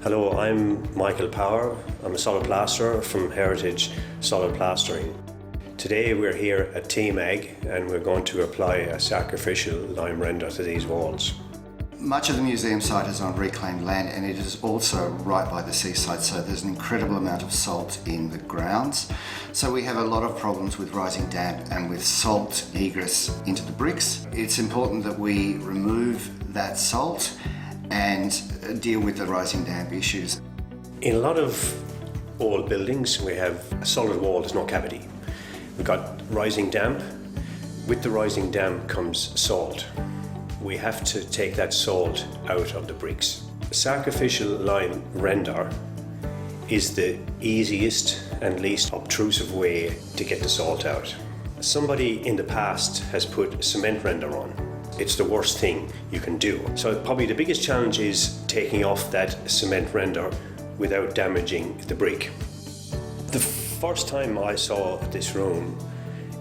Hello, I'm Michael Power. I'm a solid plasterer from Heritage Solid Plastering. Today we're here at TMAG and we're going to apply a sacrificial lime render to these walls. Much of the museum site is on reclaimed land and it is also right by the seaside, so there's an incredible amount of salt in the grounds. So we have a lot of problems with rising damp and with salt egress into the bricks. It's important that we remove that salt and deal with the rising damp issues. In a lot of old buildings we have a solid wall, there's no cavity. We've got rising damp. With the rising damp comes salt. We have to take that salt out of the bricks. A sacrificial lime render is the easiest and least obtrusive way to get the salt out. Somebody in the past has put a cement render on. It's the worst thing you can do. So probably the biggest challenge is taking off that cement render without damaging the brick. The first time I saw this room,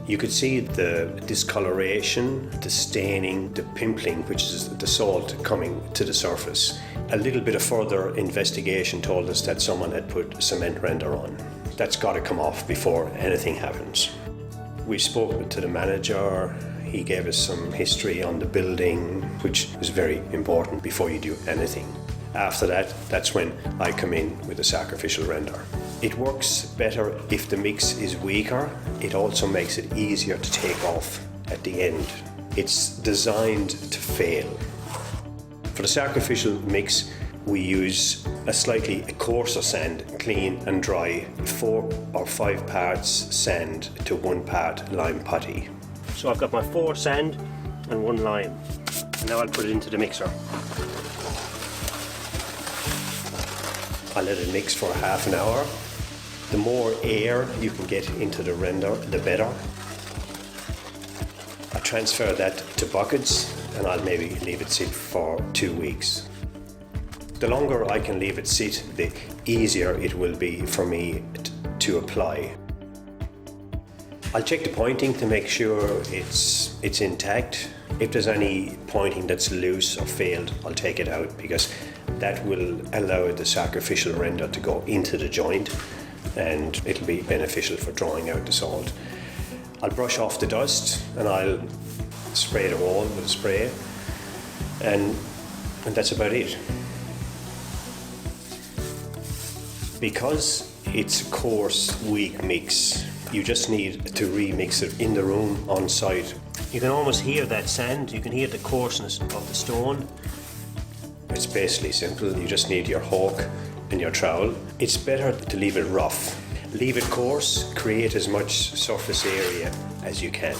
you could see the discoloration, the staining, the pimpling, which is the salt coming to the surface. A little bit of further investigation told us that someone had put cement render on. That's got to come off before anything happens. We spoke to the manager. He gave us some history on the building, which is very important before you do anything. After that, that's when I come in with a sacrificial render. It works better if the mix is weaker. It also makes it easier to take off at the end. It's designed to fail. For the sacrificial mix, we use a slightly coarser sand, clean and dry, 4 or 5 parts sand to 1 part lime putty. So I've got my 4 sand and 1 lime. And now I'll put it into the mixer. I'll let it mix for half an hour. The more air you can get into the render, the better. I transfer that to buckets and I'll maybe leave it sit for 2 weeks. The longer I can leave it sit, the easier it will be for me to apply. I'll check the pointing to make sure it's intact. If there's any pointing that's loose or failed, I'll take it out because that will allow the sacrificial render to go into the joint and it'll be beneficial for drawing out the salt. I'll brush off the dust and I'll spray the wall with a spray and that's about it. Because it's a coarse, weak mix, you just need to remix it in the room on site. You can almost hear that sand, you can hear the coarseness of the stone. It's basically simple, you just need your hawk and your trowel. It's better to leave it rough. Leave it coarse, create as much surface area as you can.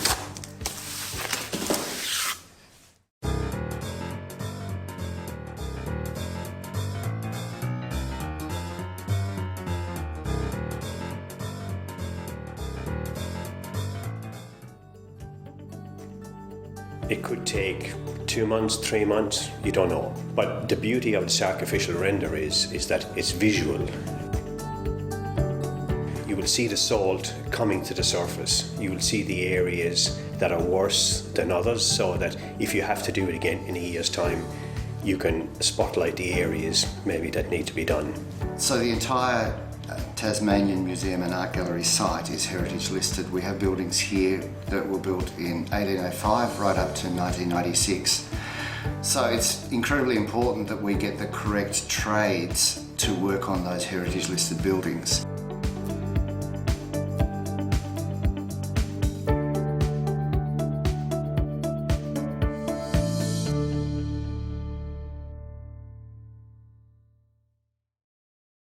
It could take 2 months, 3 months, you don't know. But the beauty of the sacrificial render is that it's visual. You will see the salt coming to the surface. You will see the areas that are worse than others, so that if you have to do it again in a year's time, you can spotlight the areas maybe that need to be done. So the entire Tasmanian Museum and Art Gallery site is heritage listed. We have buildings here that were built in 1805 right up to 1996. So it's incredibly important that we get the correct trades to work on those heritage listed buildings.